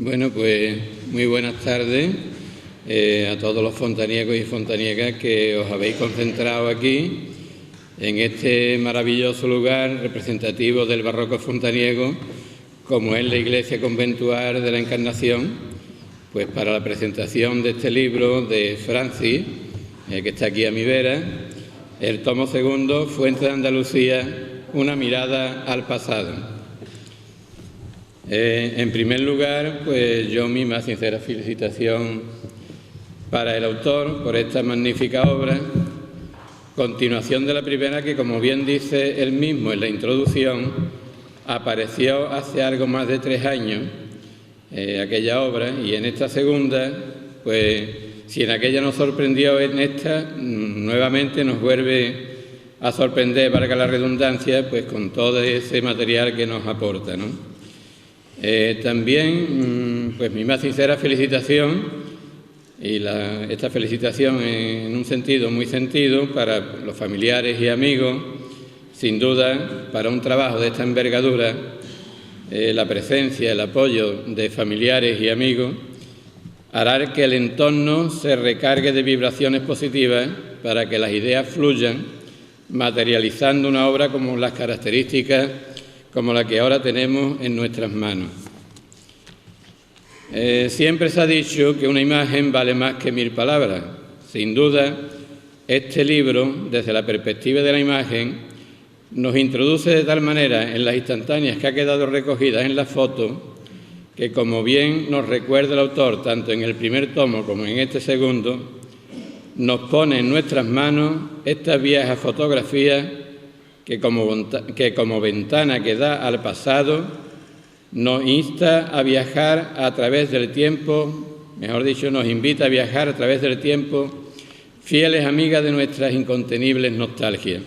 Bueno, pues muy buenas tardes a todos los fontaniegos y fontaniegas que os habéis concentrado aquí, en este maravilloso lugar representativo del barroco fontaniego, como es la Iglesia Conventual de la Encarnación, pues para la presentación de este libro de Francis, que está aquí a mi vera, el tomo segundo, Fuente de Andalucía, una mirada al pasado. En primer lugar, pues yo mi más sincera felicitación para el autor por esta magnífica obra, continuación de la primera que, como bien dice él mismo en la introducción, apareció hace algo más de 3 años, aquella obra, y en esta segunda, pues si en aquella nos sorprendió, en esta nuevamente nos vuelve a sorprender, valga la redundancia, pues con todo ese material que nos aporta, ¿no? También, pues mi más sincera felicitación, y esta felicitación en un sentido muy sentido para los familiares y amigos, sin duda, para un trabajo de esta envergadura, la presencia, el apoyo de familiares y amigos hará que el entorno se recargue de vibraciones positivas para que las ideas fluyan, materializando una obra como las características como la que ahora tenemos en nuestras manos. Siempre se ha dicho que una imagen vale más que 1000 palabras. Sin duda, este libro, desde la perspectiva de la imagen, nos introduce de tal manera en las instantáneas que ha quedado recogidas en la foto, que como bien nos recuerda el autor, tanto en el primer tomo como en este segundo, nos pone en nuestras manos estas viejas fotografías que como ventana que da al pasado, nos insta a viajar a través del tiempo, mejor dicho, nos invita a viajar a través del tiempo, fieles amigas de nuestras incontenibles nostalgias.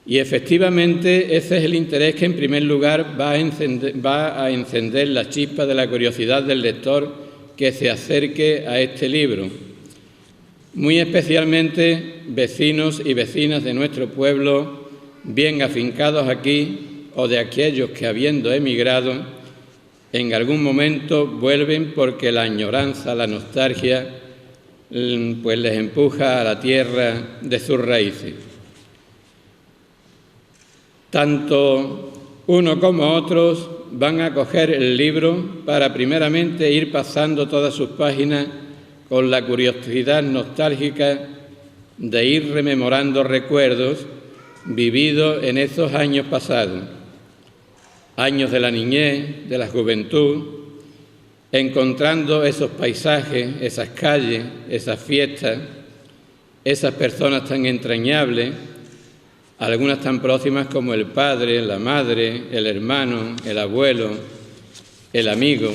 Y efectivamente ese es el interés que en primer lugar va a encender la chispa de la curiosidad del lector que se acerque a este libro. Muy especialmente vecinos y vecinas de nuestro pueblo, bien afincados aquí, o de aquellos que, habiendo emigrado, en algún momento vuelven porque la añoranza, la nostalgia, pues les empuja a la tierra de sus raíces. Tanto uno como otros van a coger el libro para primeramente ir pasando todas sus páginas con la curiosidad nostálgica de ir rememorando recuerdos vividos en esos años pasados, años de la niñez, de la juventud, encontrando esos paisajes, esas calles, esas fiestas, esas personas tan entrañables, algunas tan próximas como el padre, la madre, el hermano, el abuelo, el amigo.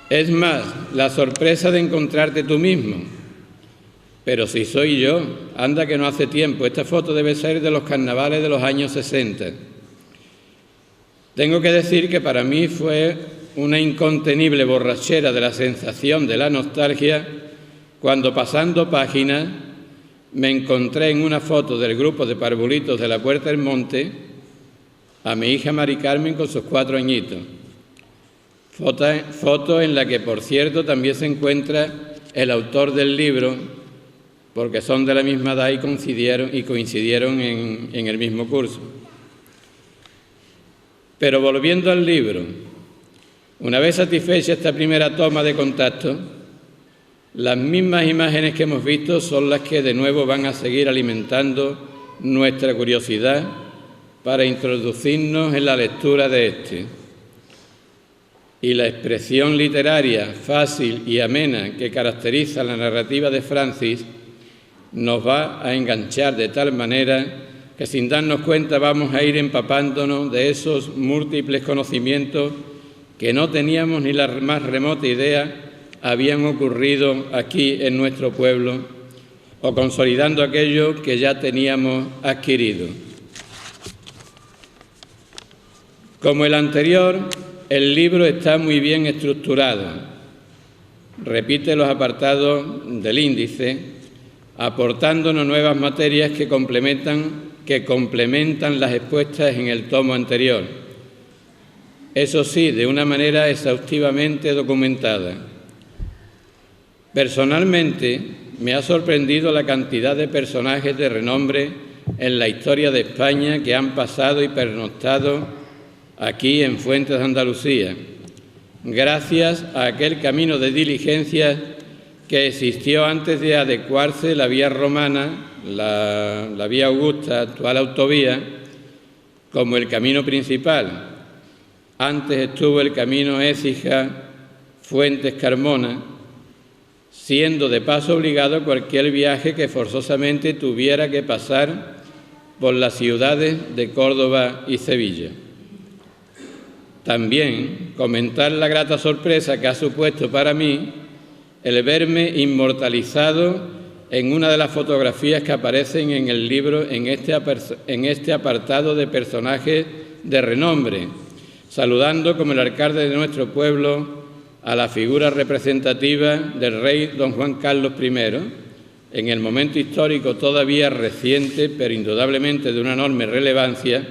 Es más, la sorpresa de encontrarte tú mismo. Pero si soy yo, anda que no hace tiempo. Esta foto debe ser de los carnavales de los años 60. Tengo que decir que para mí fue una incontenible borrachera de la sensación de la nostalgia cuando, pasando páginas, me encontré en una foto del grupo de parvulitos de la Puerta del Monte a mi hija Mari Carmen con sus 4 añitos. Foto en la que, por cierto, también se encuentra el autor del libro, porque son de la misma edad y coincidieron en el mismo curso. Pero volviendo al libro, una vez satisfecha esta primera toma de contacto, las mismas imágenes que hemos visto son las que de nuevo van a seguir alimentando nuestra curiosidad para introducirnos en la lectura de este. Y la expresión literaria fácil y amena que caracteriza la narrativa de Francis nos va a enganchar de tal manera que sin darnos cuenta vamos a ir empapándonos de esos múltiples conocimientos que no teníamos ni la más remota idea habían ocurrido aquí en nuestro pueblo, o consolidando aquello que ya teníamos adquirido. Como el anterior, el libro está muy bien estructurado. Repite los apartados del índice, aportándonos nuevas materias que complementan que complementan las expuestas en el tomo anterior, eso sí, de una manera exhaustivamente documentada. Personalmente, me ha sorprendido la cantidad de personajes de renombre en la historia de España que han pasado y pernoctado aquí en Fuentes de Andalucía, gracias a aquel camino de diligencias que existió antes de adecuarse la vía romana, la vía Augusta, actual autovía, como el camino principal. Antes estuvo el camino Écija-Fuentes-Carmona, siendo de paso obligado cualquier viaje que forzosamente tuviera que pasar por las ciudades de Córdoba y Sevilla. También comentar la grata sorpresa que ha supuesto para mí el verme inmortalizado en una de las fotografías que aparecen en el libro en este apartado de personajes de renombre, saludando como el alcalde de nuestro pueblo a la figura representativa del rey don Juan Carlos I, en el momento histórico todavía reciente, pero indudablemente de una enorme relevancia,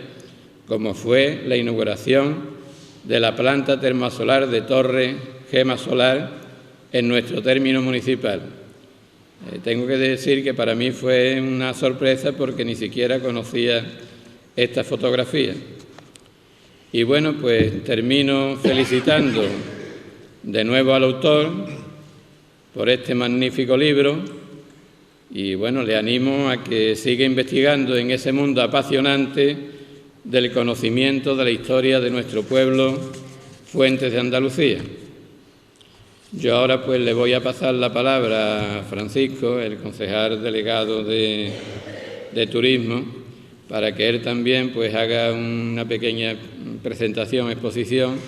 como fue la inauguración de la planta termosolar de Torre Gema Solar en nuestro término municipal. Tengo que decir que para mí fue una sorpresa porque ni siquiera conocía esta fotografía. Y bueno, pues termino felicitando de nuevo al autor por este magnífico libro y bueno, le animo a que siga investigando en ese mundo apasionante del conocimiento de la historia de nuestro pueblo, Fuentes de Andalucía. Yo ahora pues le voy a pasar la palabra a Francisco, el concejal delegado de Turismo, para que él también pues haga una pequeña presentación, exposición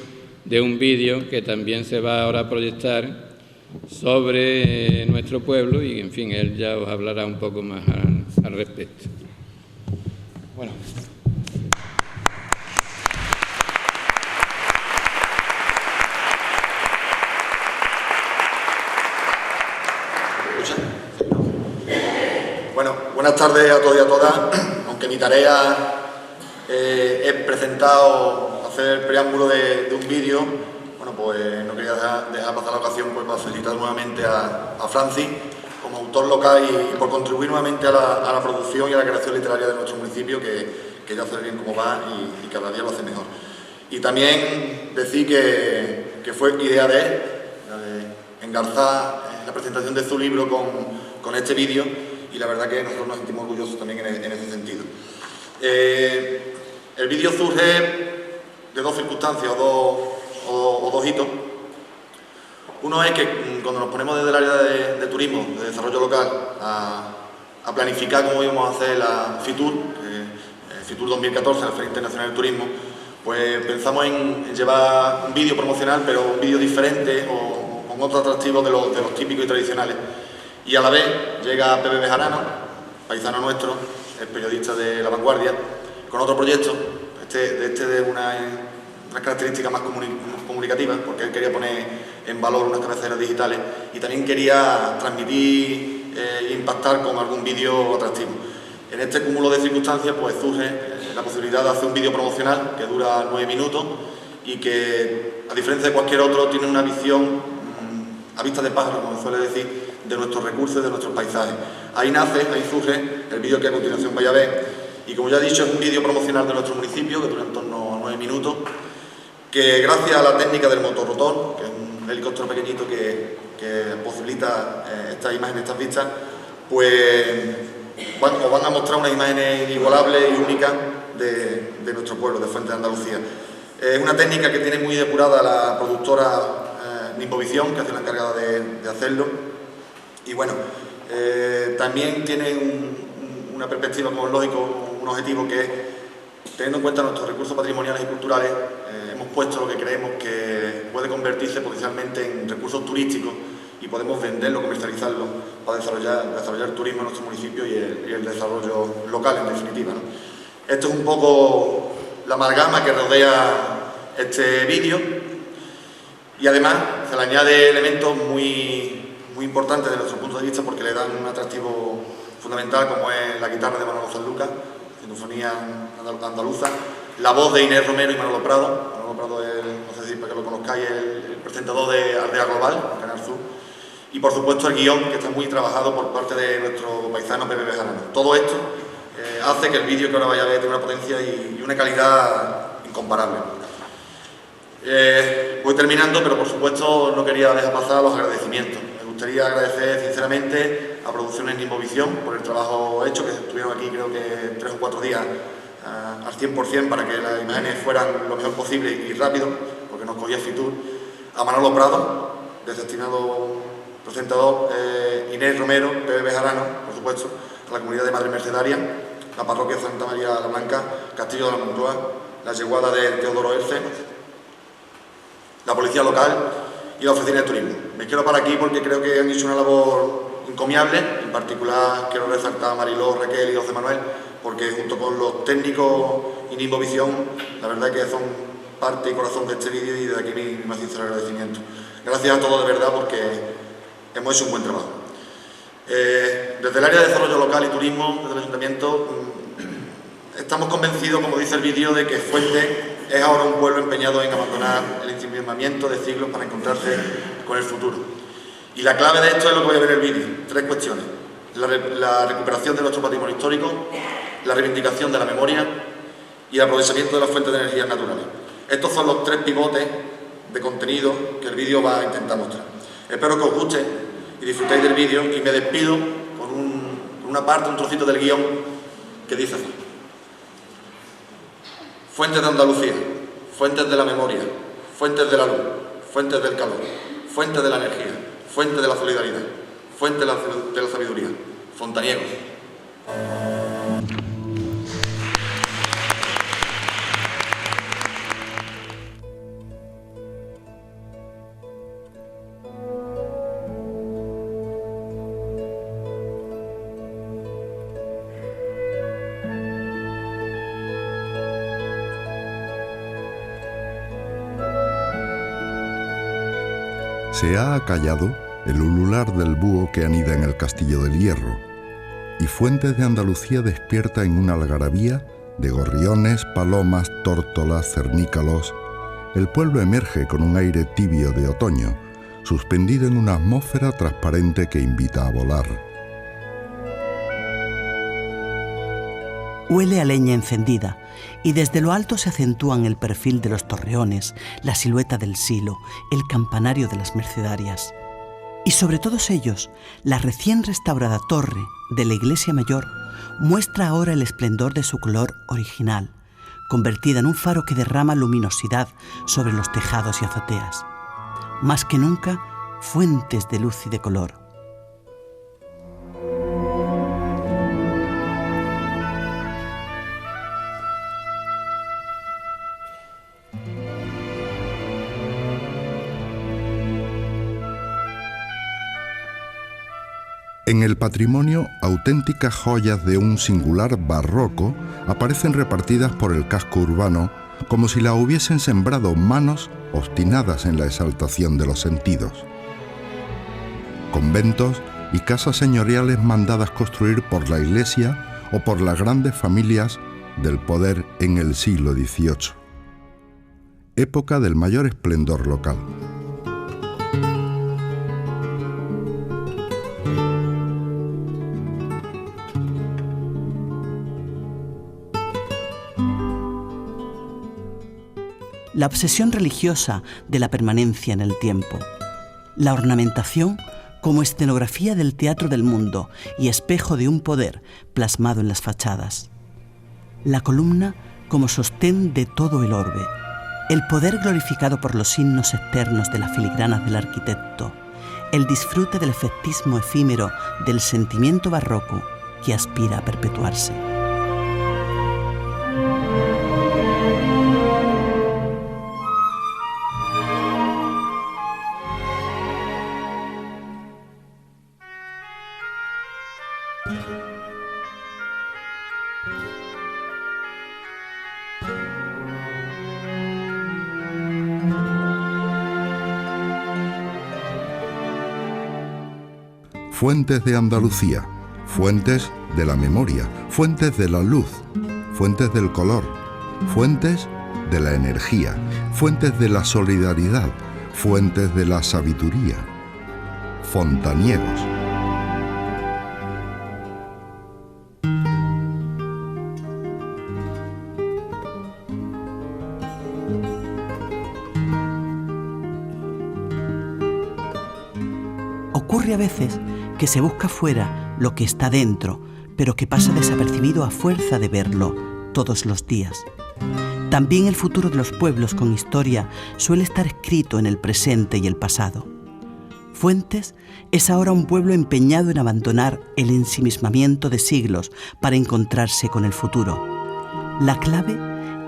de un vídeo que también se va ahora a proyectar sobre nuestro pueblo y, en fin, él ya os hablará un poco más al respecto. Bueno. Bueno, buenas tardes a todos y a todas. Aunque mi tarea es hacer el preámbulo de un vídeo, bueno, pues no quería dejar pasar la ocasión pues, para felicitar nuevamente a Francis como autor local y por contribuir nuevamente a la producción y a la creación literaria de nuestro municipio, que ya sabe bien cómo va y cada día lo hace mejor. Y también decir que fue idea de él, de engarzar la presentación de su libro con este vídeo, y la verdad que nosotros nos sentimos orgullosos también en ese sentido. El vídeo surge de dos circunstancias o dos hitos. Uno es que cuando nos ponemos desde el área de turismo, de desarrollo local, a planificar cómo íbamos a hacer la FITUR, FITUR 2014, la Feria Internacional del Turismo, pues pensamos en llevar un vídeo promocional, pero un vídeo diferente o con otro atractivo de los típicos y tradicionales. Y a la vez llega Pepe Bejarano, paisano nuestro, el periodista de La Vanguardia, con otro proyecto, de unas características más comunicativas, porque él quería poner en valor unas cabeceras digitales y también quería transmitir e impactar con algún vídeo atractivo. En este cúmulo de circunstancias pues surge la posibilidad de hacer un vídeo promocional que dura 9 minutos y que, a diferencia de cualquier otro, tiene una visión a vista de pájaro, como se suele decir, de nuestros recursos, de nuestros paisajes. Ahí surge el vídeo que a continuación vais a ver. Y como ya he dicho, es un vídeo promocional de nuestro municipio, que dura en torno a 9 minutos, que gracias a la técnica del motorrotor, que es un helicóptero pequeñito que posibilita estas imágenes, estas vistas, pues os van a mostrar unas imágenes inigualables y únicas de nuestro pueblo, de Fuentes de Andalucía. Es una técnica que tiene muy depurada la productora Nimbovisión, que ha sido la encargada de hacerlo. Y bueno, también tiene una perspectiva, como es lógico, un objetivo que es, teniendo en cuenta nuestros recursos patrimoniales y culturales, hemos puesto lo que creemos que puede convertirse potencialmente en recursos turísticos y podemos venderlo, comercializarlo para desarrollar turismo en nuestro municipio y el desarrollo local, en definitiva, ¿no? Esto es un poco la amalgama que rodea este vídeo y además se le añade elementos muy importante desde nuestro punto de vista porque le dan un atractivo fundamental, como es la guitarra de Manolo Sanlúcar, sinfonía andaluza, la voz de Inés Romero y Manolo Prado. Manolo Prado es, no sé si para que lo conozcáis, el presentador de Aldea Global, Canal Sur. Y por supuesto el guión, que está muy trabajado por parte de nuestro paisano Pepe Bejarano. Todo esto hace que el vídeo que ahora vaya a ver tenga una potencia y una calidad incomparable. Voy terminando, pero por supuesto no quería dejar pasar los agradecimientos. Me gustaría agradecer sinceramente a Producciones Nimbovisión por el trabajo hecho, que estuvieron aquí creo que 3 o 4 días al 100% para que las imágenes fueran lo mejor posible y rápido, porque nos cogía Fitur. A Manolo Prado, desestimado presentador, Inés Romero, Pepe Bejarano, por supuesto, a la comunidad de Madre Mercedaria, la parroquia Santa María la Blanca, Castillo de la Moncloa, la yeguada de Teodoro Erce, la policía local y la oficina de turismo. Me quiero parar aquí porque creo que han hecho una labor encomiable. En particular quiero resaltar a Mariló, Raquel y José Manuel, porque junto con los técnicos y Nimbovisión, la verdad que son parte y corazón de este vídeo, y de aquí mi más sincero agradecimiento. Gracias a todos de verdad, porque hemos hecho un buen trabajo. Desde el área de desarrollo local y turismo, desde el ayuntamiento, estamos convencidos, como dice el vídeo, de que Fuentes es ahora un pueblo empeñado en abandonar el ensimismamiento de siglos para encontrarse con el futuro. Y la clave de esto es lo que voy a ver en el vídeo. 3 cuestiones: la recuperación de nuestro patrimonio histórico, la reivindicación de la memoria y el aprovechamiento de las fuentes de energías naturales. Estos son los 3 pivotes de contenido que el vídeo va a intentar mostrar. Espero que os guste y disfrutéis del vídeo, y me despido con una parte, un trocito del guión que dice así: fuentes de Andalucía, fuentes de la memoria, fuentes de la luz, fuentes del calor, fuentes de la energía, fuentes de la solidaridad, fuentes de la sabiduría, fontaniegos. Se ha acallado el ulular del búho que anida en el Castillo del Hierro, y Fuentes de Andalucía despierta en una algarabía de gorriones, palomas, tórtolas, cernícalos. El pueblo emerge con un aire tibio de otoño, suspendido en una atmósfera transparente que invita a volar. Huele a leña encendida, y desde lo alto se acentúan el perfil de los torreones, la silueta del silo, el campanario de las Mercedarias. Y sobre todos ellos, la recién restaurada torre de la iglesia mayor muestra ahora el esplendor de su color original, convertida en un faro que derrama luminosidad sobre los tejados y azoteas. Más que nunca, fuentes de luz y de color. En el patrimonio, auténticas joyas de un singular barroco aparecen repartidas por el casco urbano como si la hubiesen sembrado manos obstinadas en la exaltación de los sentidos. Conventos y casas señoriales mandadas construir por la Iglesia o por las grandes familias del poder en el siglo XVIII. Época del mayor esplendor local. La obsesión religiosa de la permanencia en el tiempo, la ornamentación como escenografía del teatro del mundo y espejo de un poder plasmado en las fachadas, la columna como sostén de todo el orbe, el poder glorificado por los signos externos de las filigranas del arquitecto, el disfrute del efectismo efímero del sentimiento barroco que aspira a perpetuarse. Fuentes de Andalucía, fuentes de la memoria, fuentes de la luz, fuentes del color, fuentes de la energía, fuentes de la solidaridad, fuentes de la sabiduría, fontaniegos. Ocurre a veces que se busca fuera lo que está dentro, pero que pasa desapercibido a fuerza de verlo todos los días. También el futuro de los pueblos con historia suele estar escrito en el presente y el pasado. Fuentes es ahora un pueblo empeñado en abandonar el ensimismamiento de siglos para encontrarse con el futuro. La clave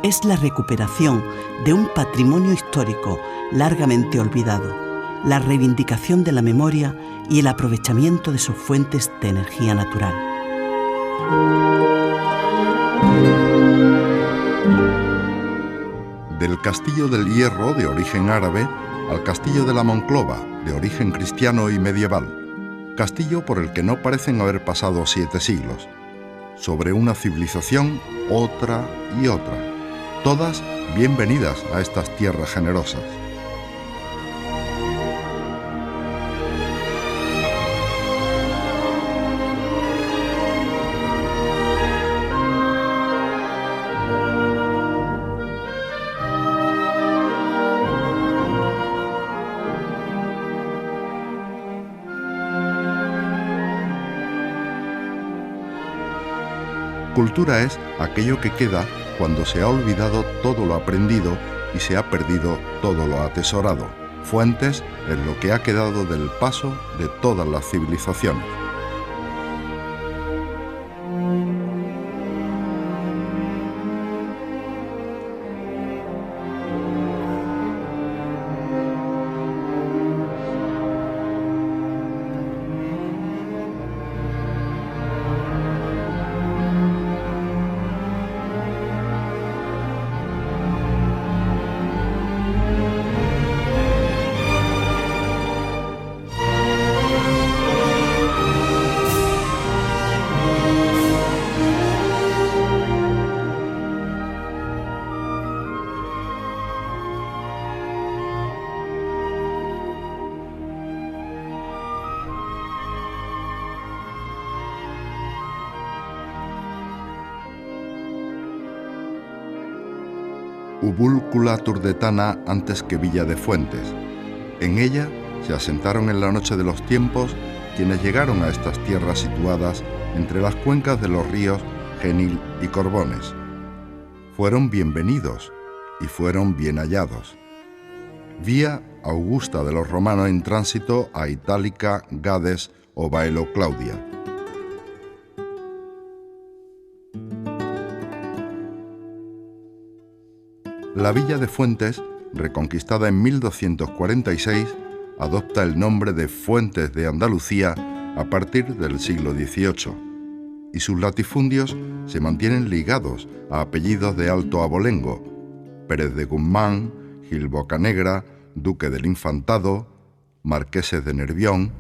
es la recuperación de un patrimonio histórico largamente olvidado, la reivindicación de la memoria y el aprovechamiento de sus fuentes de energía natural. Del Castillo del Hierro, de origen árabe, al Castillo de la Monclova, de origen cristiano y medieval. Castillo por el que no parecen haber pasado 7 siglos. Sobre una civilización, otra y otra. Todas bienvenidas a estas tierras generosas. Cultura es aquello que queda cuando se ha olvidado todo lo aprendido y se ha perdido todo lo atesorado. Fuentes es lo que ha quedado del paso de todas las civilizaciones. Ubúlcula turdetana antes que Villa de Fuentes. En ella se asentaron en la noche de los tiempos quienes llegaron a estas tierras situadas entre las cuencas de los ríos Genil y Corbones. Fueron bienvenidos y fueron bien hallados. Vía Augusta de los romanos en tránsito a Itálica, Gades o Baelo Claudia. La villa de Fuentes, reconquistada en 1246, adopta el nombre de Fuentes de Andalucía a partir del siglo XVIII, y sus latifundios se mantienen ligados a apellidos de alto abolengo: Pérez de Guzmán, Gil Bocanegra, Duque del Infantado, Marqueses de Nervión,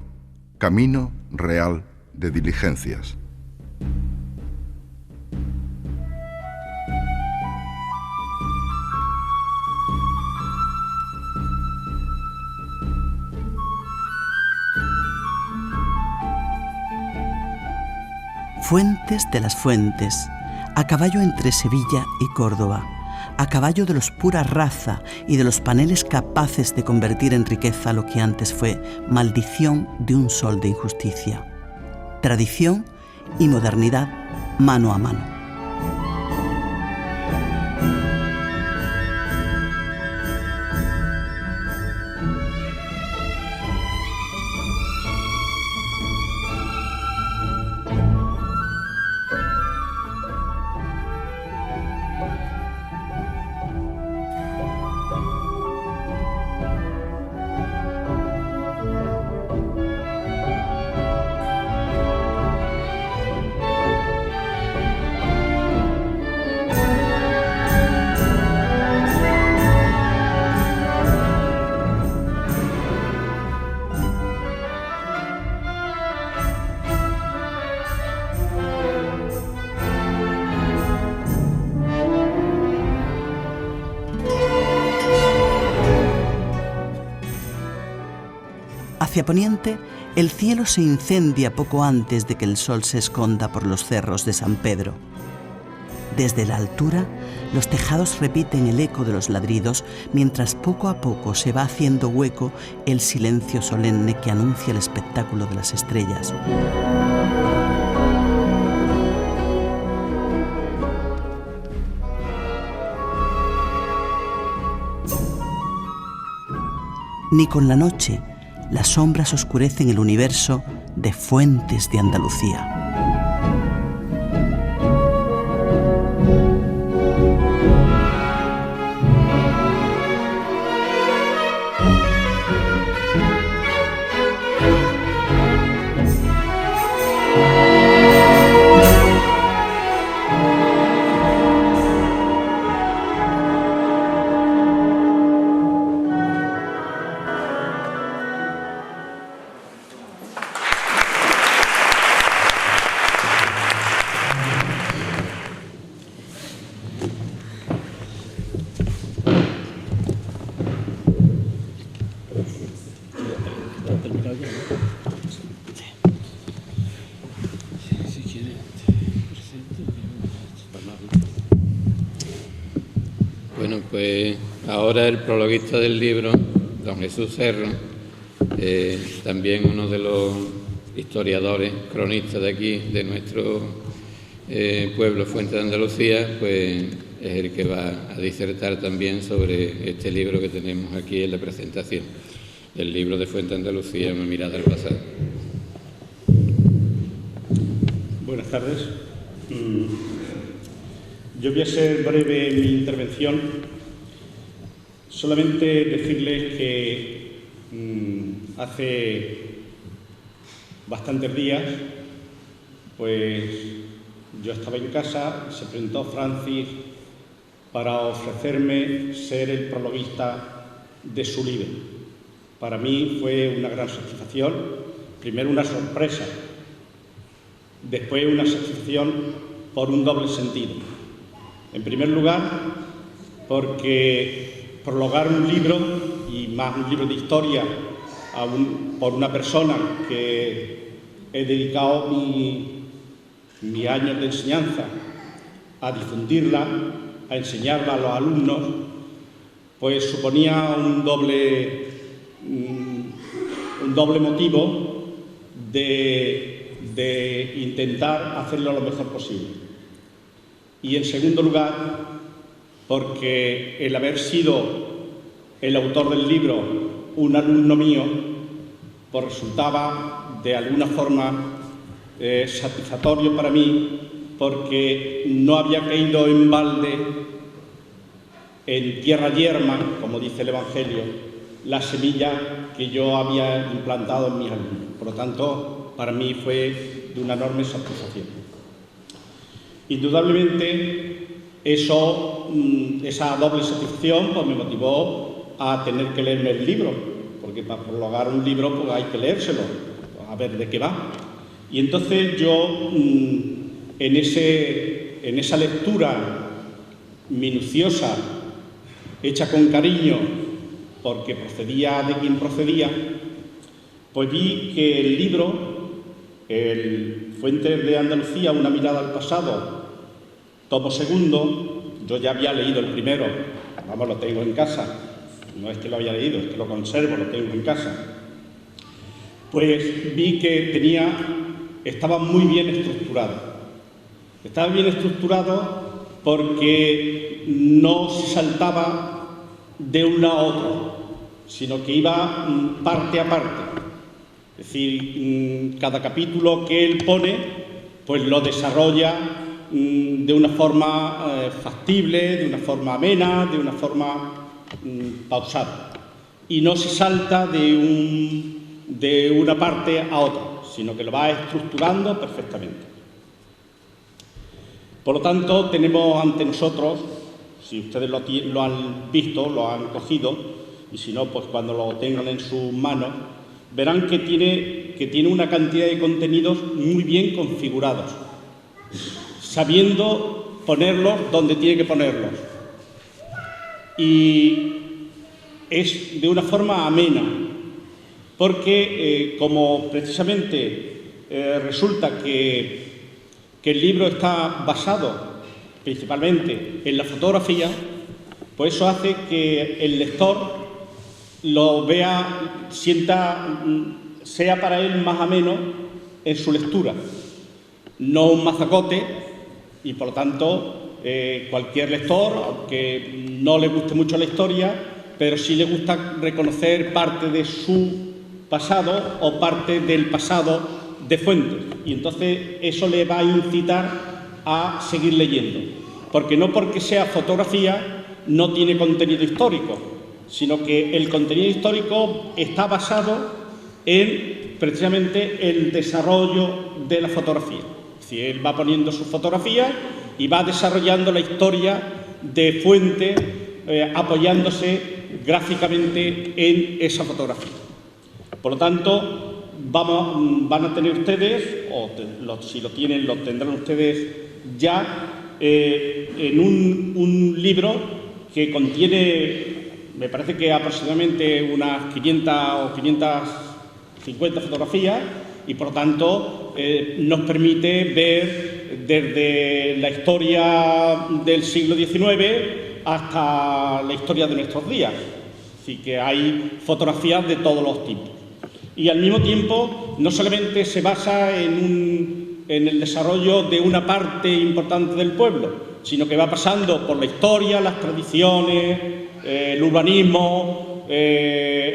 Camino Real de Diligencias. Fuentes de las Fuentes, a caballo entre Sevilla y Córdoba, a caballo de los pura raza y de los paneles capaces de convertir en riqueza lo que antes fue maldición de un sol de injusticia. Tradición y modernidad mano a mano. Hacia poniente, el cielo se incendia poco antes de que el sol se esconda por los cerros de San Pedro. Desde la altura, los tejados repiten el eco de los ladridos, mientras poco a poco se va haciendo hueco el silencio solemne que anuncia el espectáculo de las estrellas. Ni con la noche, las sombras oscurecen el universo de Fuentes de Andalucía. Bueno, pues ahora el prologuista del libro, don Jesús Serra, también uno de los historiadores, cronistas de aquí, de nuestro pueblo, Fuente de Andalucía, pues es el que va a disertar también sobre este libro que tenemos aquí en la presentación, el libro de Fuente de Andalucía, Una mirada al pasado. Buenas tardes. Yo voy a ser breve en mi intervención, solamente decirles que hace bastantes días, pues yo estaba en casa y se presentó Francis para ofrecerme ser el prologuista de su libro. Para mí fue una gran satisfacción, primero una sorpresa, después una satisfacción por un doble sentido. En primer lugar, porque prologar un libro, y más un libro de historia, por una persona que he dedicado mis años de enseñanza a difundirla, a enseñarla a los alumnos, pues suponía un doble motivo de intentar hacerlo lo mejor posible. Y en segundo lugar, porque el haber sido el autor del libro un alumno mío, pues resultaba de alguna forma satisfactorio para mí, porque no había caído en balde, en tierra yerma, como dice el Evangelio, la semilla que yo había implantado en mis alumnos. Por lo tanto, para mí fue de una enorme satisfacción. Indudablemente, esa doble satisfacción pues, me motivó a tener que leerme el libro, porque para prologar un libro pues, hay que leérselo, a ver de qué va. Y entonces yo, en esa lectura minuciosa, hecha con cariño, porque procedía de quien procedía, pues vi que el libro, el Fuentes de Andalucía, Una mirada al pasado, tomo segundo, yo ya había leído el primero, vamos, lo tengo en casa, no es que lo haya leído, es que lo conservo, lo tengo en casa, pues vi que estaba muy bien estructurado. Estaba bien estructurado porque no se saltaba de un lado a otro, sino que iba parte a parte. Es decir, cada capítulo que él pone, pues lo desarrolla de una forma factible, de una forma amena, de una forma pausada. Y no se salta de una parte a otra, sino que lo va estructurando perfectamente. Por lo tanto, tenemos ante nosotros, si ustedes lo han visto, lo han cogido, y si no, pues cuando lo tengan en sus manos, verán que tiene una cantidad de contenidos muy bien configurados, sabiendo ponerlos donde tiene que ponerlos. Y es de una forma amena, porque como precisamente resulta que el libro está basado principalmente en la fotografía, pues eso hace que el lector lo vea, sienta, sea para él más ameno en su lectura, no un mazacote, y por lo tanto cualquier lector, aunque no le guste mucho la historia, pero sí le gusta reconocer parte de su pasado o parte del pasado de Fuentes, y entonces eso le va a incitar a seguir leyendo, porque no porque sea fotografía no tiene contenido histórico, sino que el contenido histórico está basado en precisamente el desarrollo de la fotografía. Es decir, él va poniendo sus fotografías y va desarrollando la historia de Fuentes, apoyándose gráficamente en esa fotografía. Por lo tanto, van a tener ustedes, o si lo tienen, lo tendrán ustedes ya, en un libro que contiene, me parece que aproximadamente unas 500 o 550 fotografías, y por lo tanto nos permite ver desde la historia del siglo XIX hasta la historia de nuestros días. Así que hay fotografías de todos los tipos. Y al mismo tiempo no solamente se basa en el desarrollo de una parte importante del pueblo, sino que va pasando por la historia, las tradiciones, el urbanismo,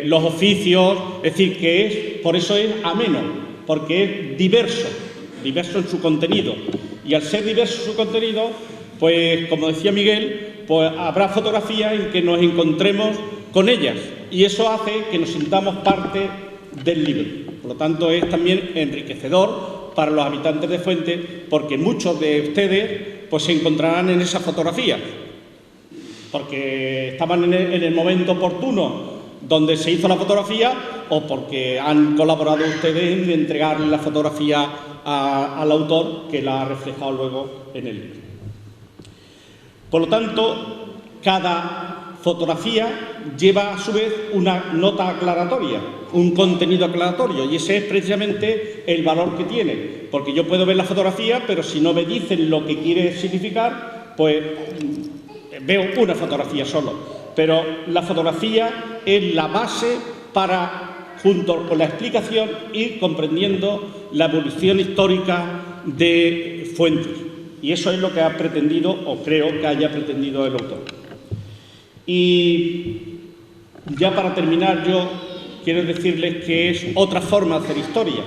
los oficios, es decir, que por eso es ameno, porque es diverso en su contenido. Y al ser diverso su contenido, pues como decía Miguel, pues habrá fotografías en que nos encontremos con ellas, y eso hace que nos sintamos parte del libro. Por lo tanto, es también enriquecedor para los habitantes de Fuentes, porque muchos de ustedes pues se encontrarán en esas fotografías, porque estaban en el momento oportuno donde se hizo la fotografía, o porque han colaborado ustedes en entregarle la fotografía al autor, que la ha reflejado luego en el libro. Por lo tanto, cada fotografía lleva a su vez una nota aclaratoria, un contenido aclaratorio, y ese es precisamente el valor que tiene, porque yo puedo ver la fotografía, pero si no me dicen lo que quiere significar, pues veo una fotografía solo. Pero la fotografía es la base para, junto con la explicación, ir comprendiendo la evolución histórica de Fuentes. Y eso es lo que ha pretendido, o creo que haya pretendido el autor. Y ya para terminar, yo quiero decirles que es otra forma de hacer historia.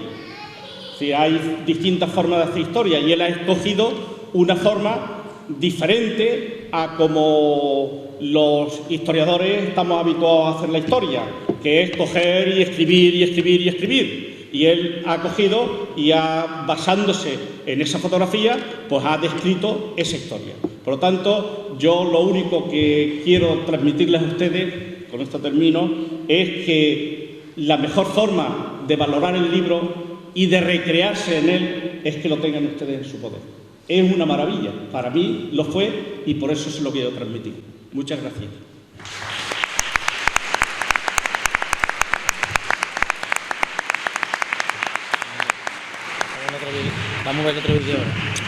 Sí, hay distintas formas de hacer historia, y él ha escogido una forma diferente a como los historiadores estamos habituados a hacer la historia, que es coger y escribir y escribir y escribir. Y él ha cogido y basándose en esa fotografía, pues ha descrito esa historia. Por lo tanto, yo lo único que quiero transmitirles a ustedes, con esto termino, es que la mejor forma de valorar el libro y de recrearse en él es que lo tengan ustedes en su poder. Es una maravilla, para mí lo fue, y por eso se lo quiero transmitir. Muchas gracias. Vamos a ver otro vídeo ahora.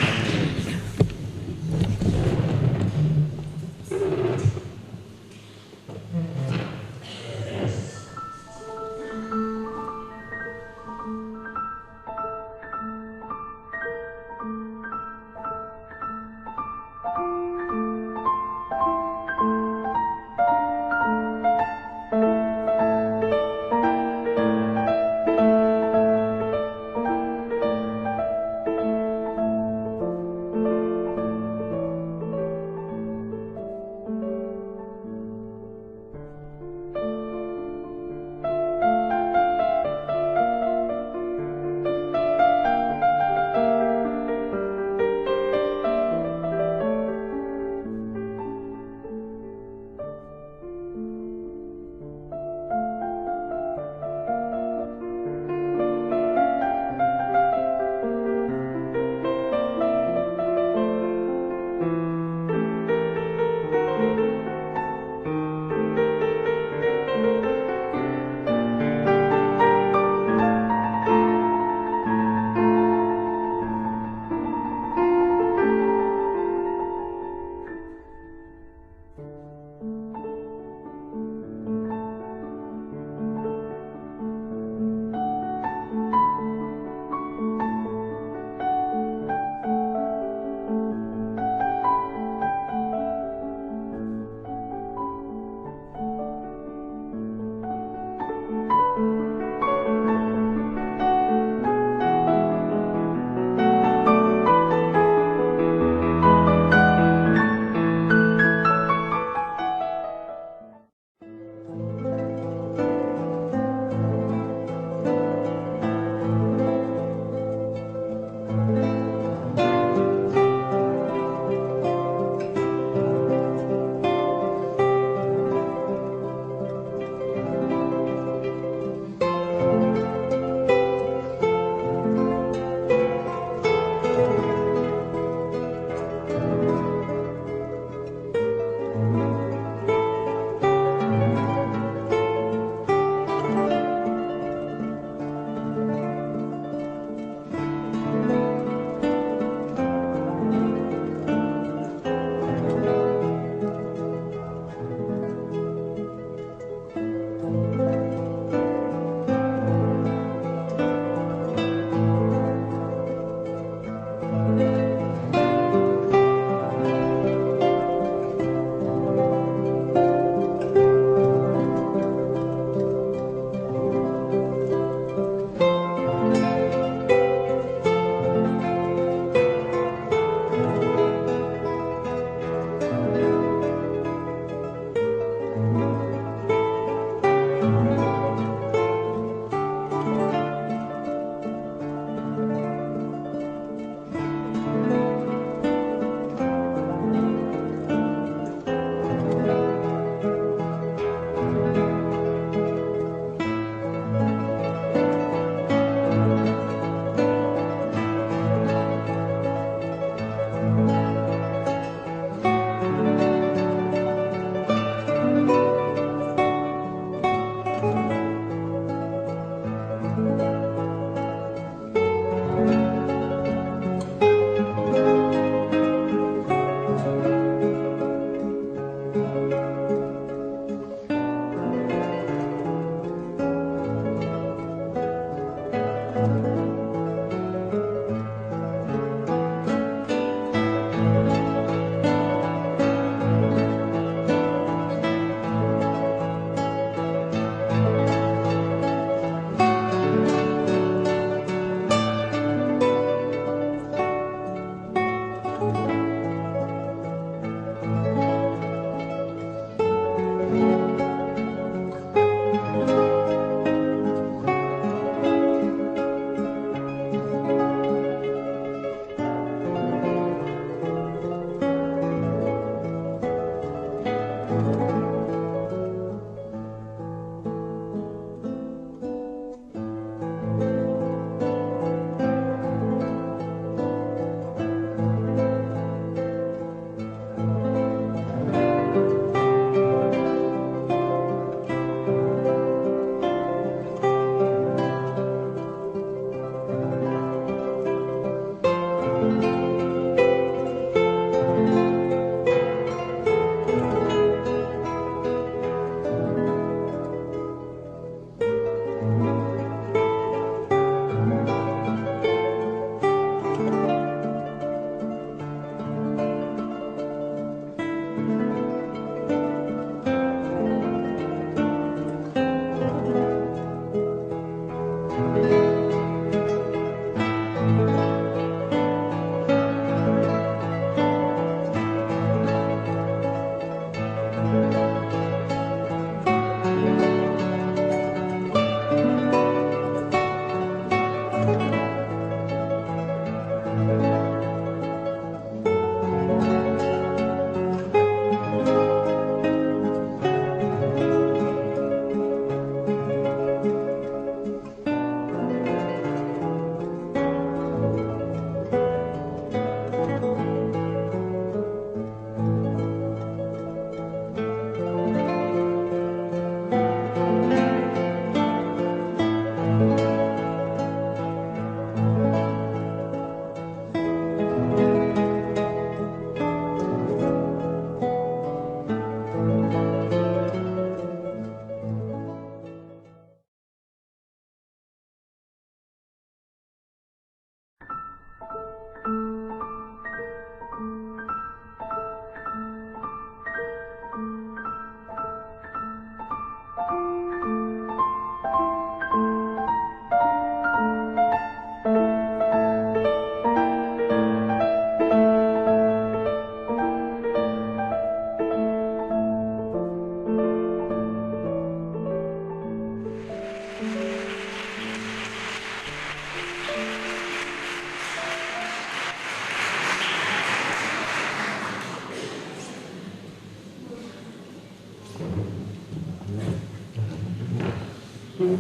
Bueno,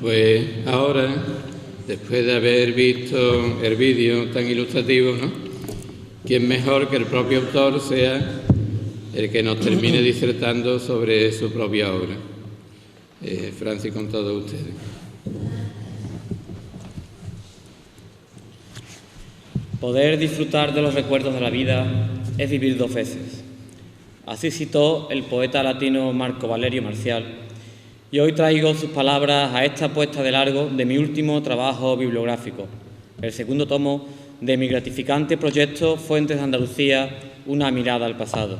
pues ahora, después de haber visto el vídeo tan ilustrativo, ¿no?, ¿quién mejor que el propio autor sea el que nos termine disertando sobre su propia obra? Francis, con todos ustedes. Poder disfrutar de los recuerdos de la vida es vivir dos veces. Así citó el poeta latino Marco Valerio Marcial, y hoy traigo sus palabras a esta puesta de largo de mi último trabajo bibliográfico, el segundo tomo de mi gratificante proyecto Fuentes de Andalucía, una mirada al pasado.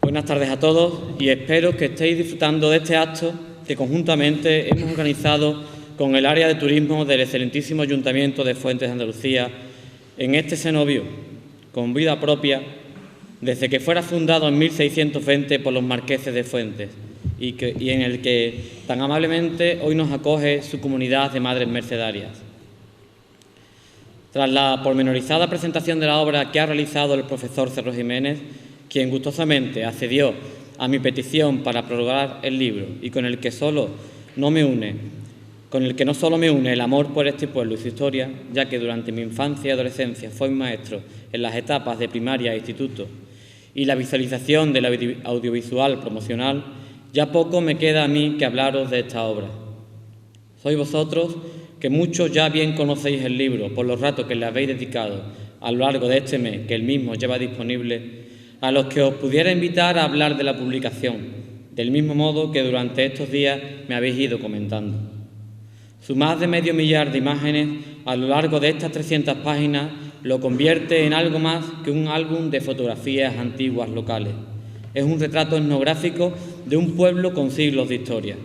Buenas tardes a todos y espero que estéis disfrutando de este acto que conjuntamente hemos organizado con el área de turismo del excelentísimo Ayuntamiento de Fuentes de Andalucía en este cenobio, con vida propia, desde que fuera fundado en 1620 por los marqueses de Fuentes y en el que tan amablemente hoy nos acoge su comunidad de madres mercedarias. Tras la pormenorizada presentación de la obra que ha realizado el profesor Cerro Jiménez, quien gustosamente accedió a mi petición para prologar el libro y con el que no solo me une el amor por este pueblo y su historia, ya que durante mi infancia y adolescencia fue mi maestro en las etapas de primaria e instituto, y la visualización del audiovisual promocional, ya poco me queda a mí que hablaros de esta obra. Sois vosotros, que muchos ya bien conocéis el libro por los ratos que le habéis dedicado a lo largo de este mes que el mismo lleva disponible, a los que os pudiera invitar a hablar de la publicación, del mismo modo que durante estos días me habéis ido comentando. Su más de medio millar de imágenes a lo largo de estas 300 páginas lo convierte en algo más que un álbum de fotografías antiguas locales. Es un retrato etnográfico de un pueblo con siglos de historia.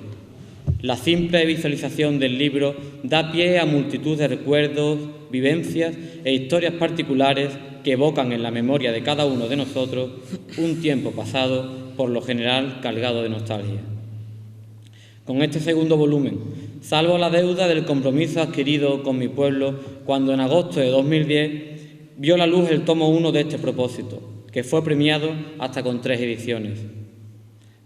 La simple visualización del libro da pie a multitud de recuerdos, vivencias e historias particulares que evocan en la memoria de cada uno de nosotros un tiempo pasado, por lo general cargado de nostalgia. Con este segundo volumen, salvo la deuda del compromiso adquirido con mi pueblo cuando en agosto de 2010 vio la luz el tomo 1 de este propósito, que fue premiado hasta con 3 ediciones.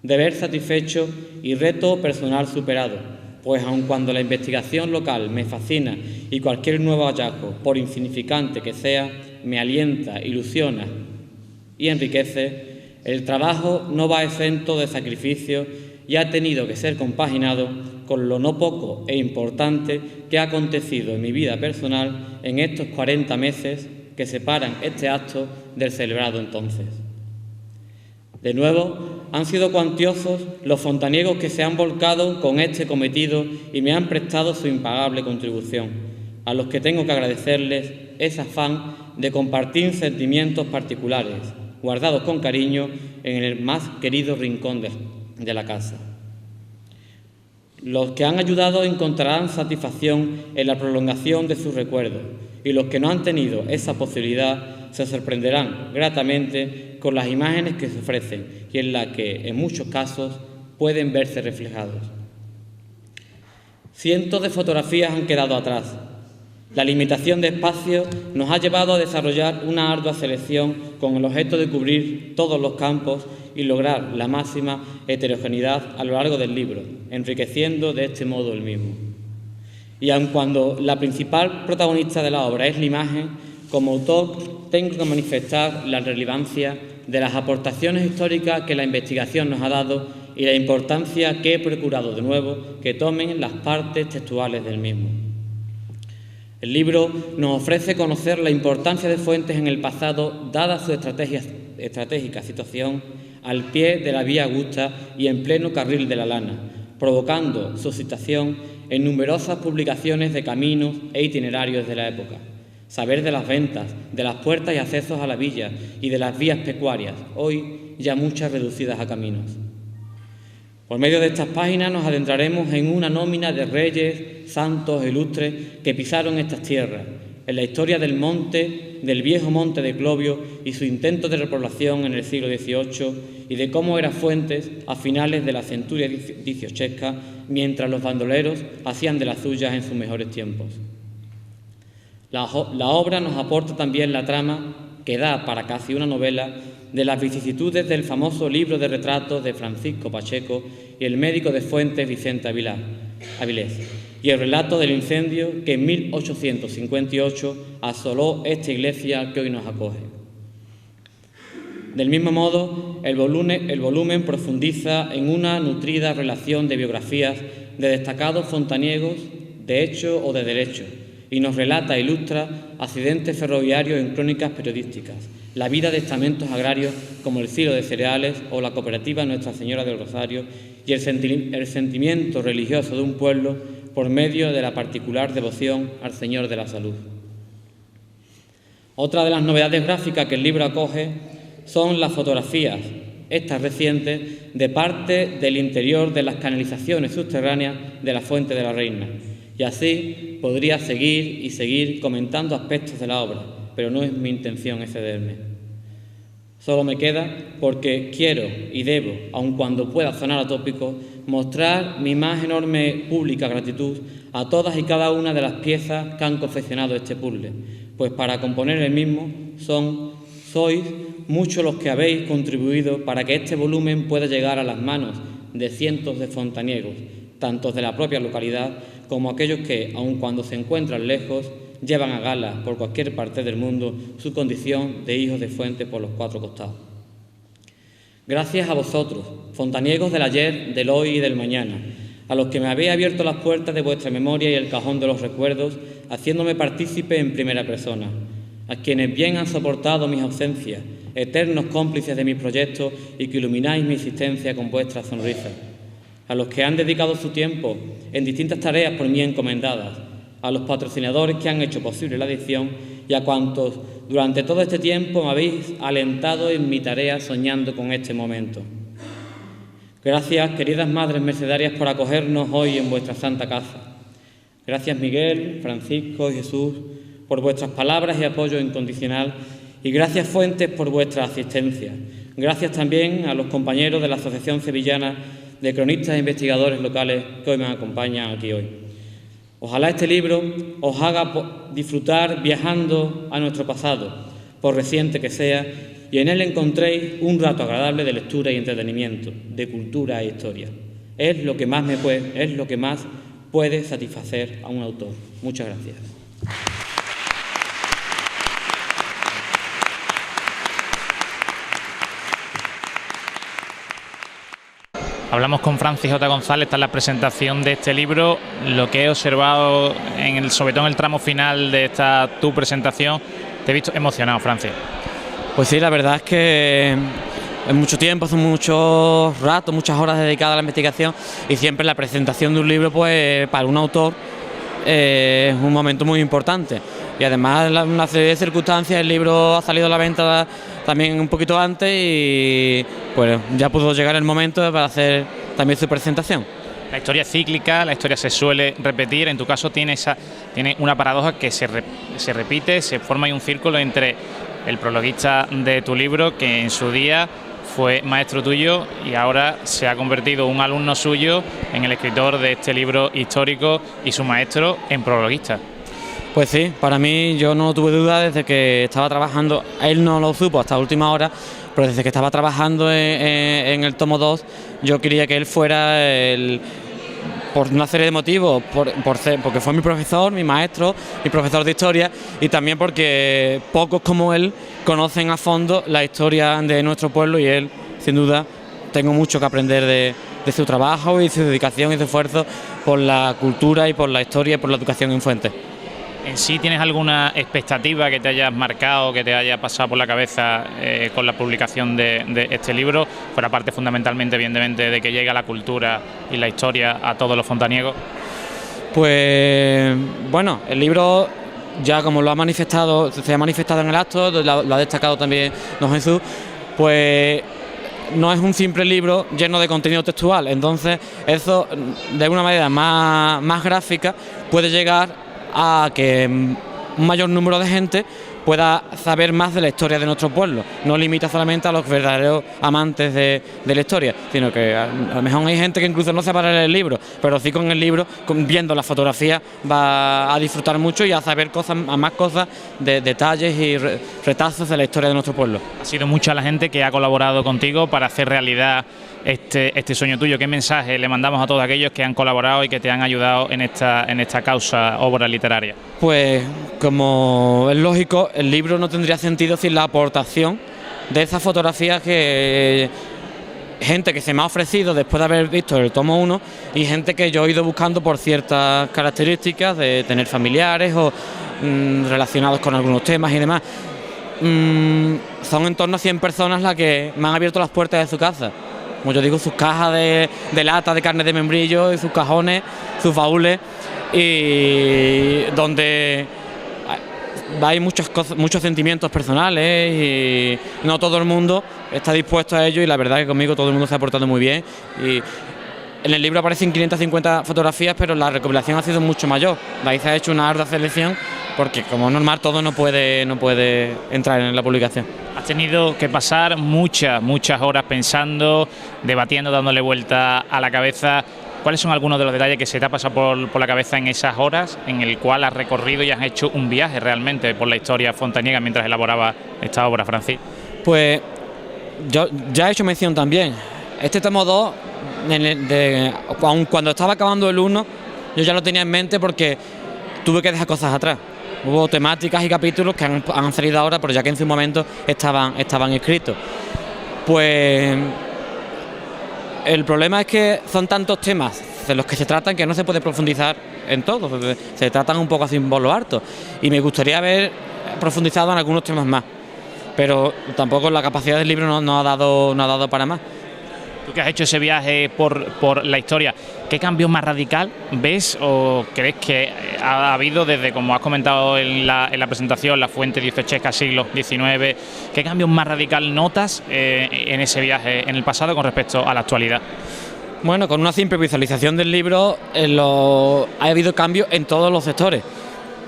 Deber satisfecho y reto personal superado, pues aun cuando la investigación local me fascina y cualquier nuevo hallazgo, por insignificante que sea, me alienta, ilusiona y enriquece, el trabajo no va exento de sacrificios y ha tenido que ser compaginado con lo no poco e importante que ha acontecido en mi vida personal en estos 40 meses que separan este acto del celebrado entonces. De nuevo, han sido cuantiosos los fontaniegos que se han volcado con este cometido y me han prestado su impagable contribución, a los que tengo que agradecerles ese afán de compartir sentimientos particulares, guardados con cariño en el más querido rincón de la casa. Los que han ayudado encontrarán satisfacción en la prolongación de sus recuerdos, y los que no han tenido esa posibilidad se sorprenderán gratamente con las imágenes que se ofrecen y en las que, en muchos casos, pueden verse reflejados. Cientos de fotografías han quedado atrás. La limitación de espacio nos ha llevado a desarrollar una ardua selección con el objeto de cubrir todos los campos y lograr la máxima heterogeneidad a lo largo del libro, enriqueciendo de este modo el mismo. Y aun cuando la principal protagonista de la obra es la imagen, como autor tengo que manifestar la relevancia de las aportaciones históricas que la investigación nos ha dado y la importancia que he procurado de nuevo que tomen las partes textuales del mismo. El libro nos ofrece conocer la importancia de Fuentes en el pasado, dada su estratégica situación al pie de la vía Augusta y en pleno carril de la Lana, provocando su citación en numerosas publicaciones de caminos e itinerarios de la época. Saber de las ventas, de las puertas y accesos a la villa y de las vías pecuarias, hoy ya muchas reducidas a caminos. Por medio de estas páginas nos adentraremos en una nómina de reyes, santos, ilustres que pisaron estas tierras, en la historia del monte, del viejo monte de Clovio y su intento de repoblación en el siglo XVIII y de cómo era Fuentes a finales de la centuria dieciochesca mientras los bandoleros hacían de las suyas en sus mejores tiempos. La obra nos aporta también la trama, que da para casi una novela, de las vicisitudes del famoso libro de retratos de Francisco Pacheco y el médico de Fuentes Vicente Avilés, y el relato del incendio que en 1858 asoló esta iglesia que hoy nos acoge. Del mismo modo, el volumen profundiza en una nutrida relación de biografías de destacados fontaniegos de hecho o de derecho, y nos relata e ilustra accidentes ferroviarios en crónicas periodísticas, la vida de estamentos agrarios como el Silo de Cereales o la cooperativa Nuestra Señora del Rosario, y el sentimiento religioso de un pueblo por medio de la particular devoción al Señor de la Salud. Otra de las novedades gráficas que el libro acoge son las fotografías, estas recientes, de parte del interior de las canalizaciones subterráneas de la Fuente de la Reina. Y así podría seguir y seguir comentando aspectos de la obra, pero no es mi intención excederme. Solo me queda, porque quiero y debo, aun cuando pueda sonar atópico, mostrar mi más enorme pública gratitud a todas y cada una de las piezas que han confeccionado este puzzle, pues para componer el mismo sois muchos los que habéis contribuido para que este volumen pueda llegar a las manos de cientos de fontaniegos, tanto de la propia localidad como aquellos que, aun cuando se encuentran lejos, llevan a gala por cualquier parte del mundo su condición de hijos de fuente por los cuatro costados. Gracias a vosotros, fontaniegos del ayer, del hoy y del mañana, a los que me habéis abierto las puertas de vuestra memoria y el cajón de los recuerdos, haciéndome partícipe en primera persona, a quienes bien han soportado mis ausencias, eternos cómplices de mis proyectos y que ilumináis mi existencia con vuestras sonrisas, a los que han dedicado su tiempo en distintas tareas por mí encomendadas, a los patrocinadores que han hecho posible la edición y a cuantos durante todo este tiempo me habéis alentado en mi tarea soñando con este momento. Gracias, queridas madres mercedarias, por acogernos hoy en vuestra santa casa. Gracias, Miguel, Francisco y Jesús, por vuestras palabras y apoyo incondicional, y gracias, Fuentes, por vuestra asistencia. Gracias también a los compañeros de la Asociación Sevillana de Cronistas e Investigadores Locales que hoy me acompañan aquí hoy. Ojalá este libro os haga disfrutar viajando a nuestro pasado, por reciente que sea, y en él encontréis un rato agradable de lectura y entretenimiento, de cultura e historia. Es lo que más puede satisfacer a un autor. Muchas gracias. Hablamos con Francis J. González tras la presentación de este libro. Lo que he observado, sobre todo en el tramo final de tu presentación, te he visto emocionado, Francis. Pues sí, la verdad es que es mucho tiempo, son muchos ratos, muchas horas dedicadas a la investigación, y siempre la presentación de un libro, pues para un autor, es un momento muy importante. Y además, en una serie de circunstancias, el libro ha salido a la venta también un poquito antes y pues ya pudo llegar el momento para hacer también su presentación. La historia es cíclica, la historia se suele repetir. En tu caso tiene una paradoja que se repite, se forma ahí un círculo entre el prologuista de tu libro, que en su día fue maestro tuyo y ahora se ha convertido un alumno suyo en el escritor de este libro histórico y su maestro en prologuista. Pues sí, para mí, yo no tuve duda desde que estaba trabajando, él no lo supo hasta última hora, pero desde que estaba trabajando en el tomo 2, yo quería que él fuera por una serie de motivos, porque fue mi profesor, mi maestro, mi profesor de historia, y también porque pocos como él conocen a fondo la historia de nuestro pueblo, y él, sin duda, tengo mucho que aprender de su trabajo y su dedicación y su esfuerzo por la cultura y por la historia y por la educación en Fuentes. ¿En sí tienes alguna expectativa que te hayas marcado, que te haya pasado por la cabeza con la publicación de este libro, fuera parte fundamentalmente, evidentemente, de que llegue a la cultura y la historia a todos los fontaniegos? Pues bueno, el libro, ya como se ha manifestado en el acto, lo ha destacado también don Jesús, pues no es un simple libro lleno de contenido textual. Entonces eso, de una manera más gráfica, puede llegar a que un mayor número de gente pueda saber más de la historia de nuestro pueblo. No limita solamente a los verdaderos amantes de la historia, sino que a lo mejor hay gente que incluso no sepa leer el libro, pero sí con el libro, viendo la fotografía, va a disfrutar mucho y a saber más cosas de detalles y retazos de la historia de nuestro pueblo. Ha sido mucha la gente que ha colaborado contigo para hacer realidad este sueño tuyo. ¿Qué mensaje le mandamos a todos aquellos que han colaborado y que te han ayudado en esta causa, obra literaria? Pues, como es lógico, el libro no tendría sentido sin la aportación de esas fotografías que gente que se me ha ofrecido después de haber visto el tomo 1 y gente que yo he ido buscando por ciertas características de tener familiares o relacionados con algunos temas y demás. Son en torno a 100 personas las que me han abierto las puertas de su casa. Como yo digo, sus cajas de lata de carne de membrillo y sus cajones, sus baúles, y donde hay muchas cosas, muchos sentimientos personales y no todo el mundo está dispuesto a ello, y la verdad que conmigo todo el mundo se ha portado muy bien. Y en el libro aparecen 550 fotografías, pero la recopilación ha sido mucho mayor. De ahí se ha hecho una ardua selección, porque como es normal todo no puede entrar en la publicación. Has tenido que pasar muchas horas pensando, debatiendo, dándole vuelta a la cabeza. ¿Cuáles son algunos de los detalles que se te ha pasado por la cabeza en esas horas en el cual has recorrido y has hecho un viaje realmente por la historia fontaniega mientras elaboraba esta obra, Francis? Pues yo ya he hecho mención también. Este tomo 2, aun cuando estaba acabando el 1, yo ya lo tenía en mente porque tuve que dejar cosas atrás. Hubo temáticas y capítulos que han salido ahora, pero ya que en su momento estaban escritos. Pues el problema es que son tantos temas de los que se tratan que no se puede profundizar en todos. Se tratan un poco así por lo harto. Y me gustaría haber profundizado en algunos temas más. Pero tampoco la capacidad del libro no ha dado para más. Tú que has hecho ese viaje por la historia, ¿qué cambio más radical ves o crees que ha habido desde, como has comentado en la presentación, la fuente dieciochesca siglo XIX? ¿Qué cambio más radical notas en ese viaje en el pasado con respecto a la actualidad? Bueno, con una simple visualización del libro ha habido cambios en todos los sectores,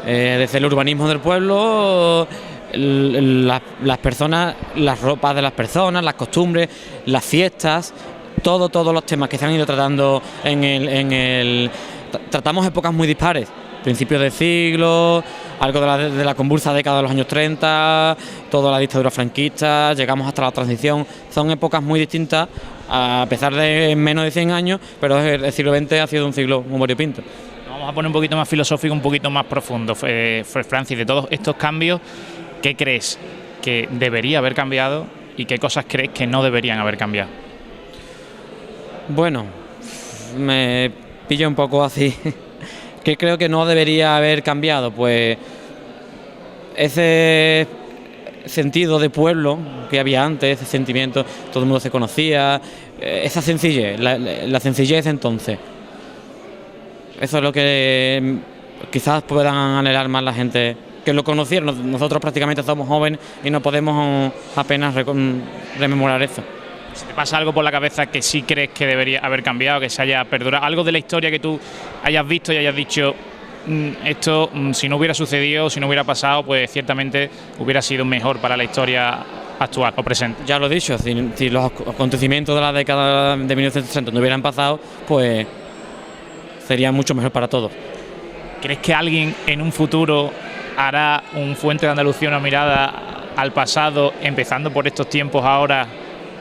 desde el urbanismo del pueblo, las personas, las ropas de las personas, las costumbres, las fiestas, todos los temas que se han ido tratando tratamos épocas muy dispares, principios de siglo, algo de la convulsa década de los años 30, toda la dictadura franquista, llegamos hasta la transición. Son épocas muy distintas, a pesar de menos de 100 años, pero el siglo XX ha sido un siglo muy variopinto. Vamos a poner un poquito más filosófico, un poquito más profundo, Francis, de todos estos cambios, ¿qué crees que debería haber cambiado y qué cosas crees que no deberían haber cambiado? Bueno, me pilla un poco así. ¿Qué creo que no debería haber cambiado? Pues ese sentido de pueblo que había antes, ese sentimiento, todo el mundo se conocía, esa sencillez, la sencillez de entonces. Eso es lo que quizás puedan anhelar más la gente que lo conocieron. Nosotros prácticamente somos jóvenes y no podemos apenas rememorar eso. ¿Te pasa algo por la cabeza que sí crees que debería haber cambiado, que se haya perdurado? ¿Algo de la historia que tú hayas visto y hayas dicho, esto si no hubiera sucedido, si no hubiera pasado, pues ciertamente hubiera sido mejor para la historia actual o presente? Ya lo he dicho, si los acontecimientos de la década de 1960 no hubieran pasado, pues sería mucho mejor para todos. ¿Crees que alguien en un futuro hará un Fuente de Andalucía, una mirada al pasado, empezando por estos tiempos ahora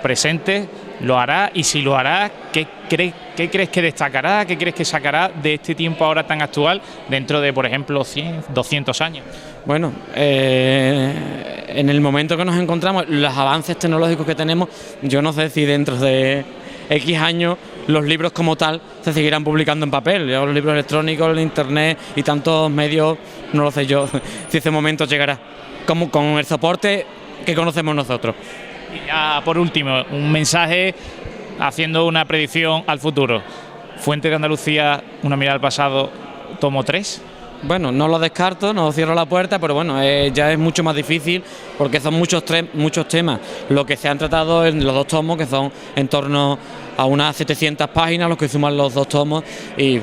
presentes? ¿Lo hará? Y si lo hará, ¿qué crees que destacará? ¿Qué crees que sacará de este tiempo ahora tan actual dentro de, por ejemplo, 100, 200 años? Bueno, en el momento que nos encontramos, los avances tecnológicos que tenemos, yo no sé si dentro de X años los libros como tal se seguirán publicando en papel. Los libros electrónicos, el internet y tantos medios, no lo sé yo si ese momento llegará, como con el soporte que conocemos nosotros. Y ya por último, un mensaje haciendo una predicción al futuro. Fuente de Andalucía, una mirada al pasado, tomo 3. Bueno, no lo descarto, no cierro la puerta, pero bueno, ya es mucho más difícil porque son muchos temas lo que se han tratado en los dos tomos, que son en torno a unas 700 páginas, los que suman los dos tomos, y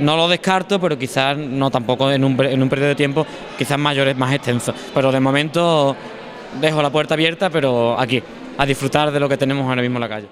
No lo descarto, pero quizás no tampoco en un periodo de tiempo quizás mayores, más extenso. Pero de momento dejo la puerta abierta, pero aquí, a disfrutar de lo que tenemos ahora mismo en la calle.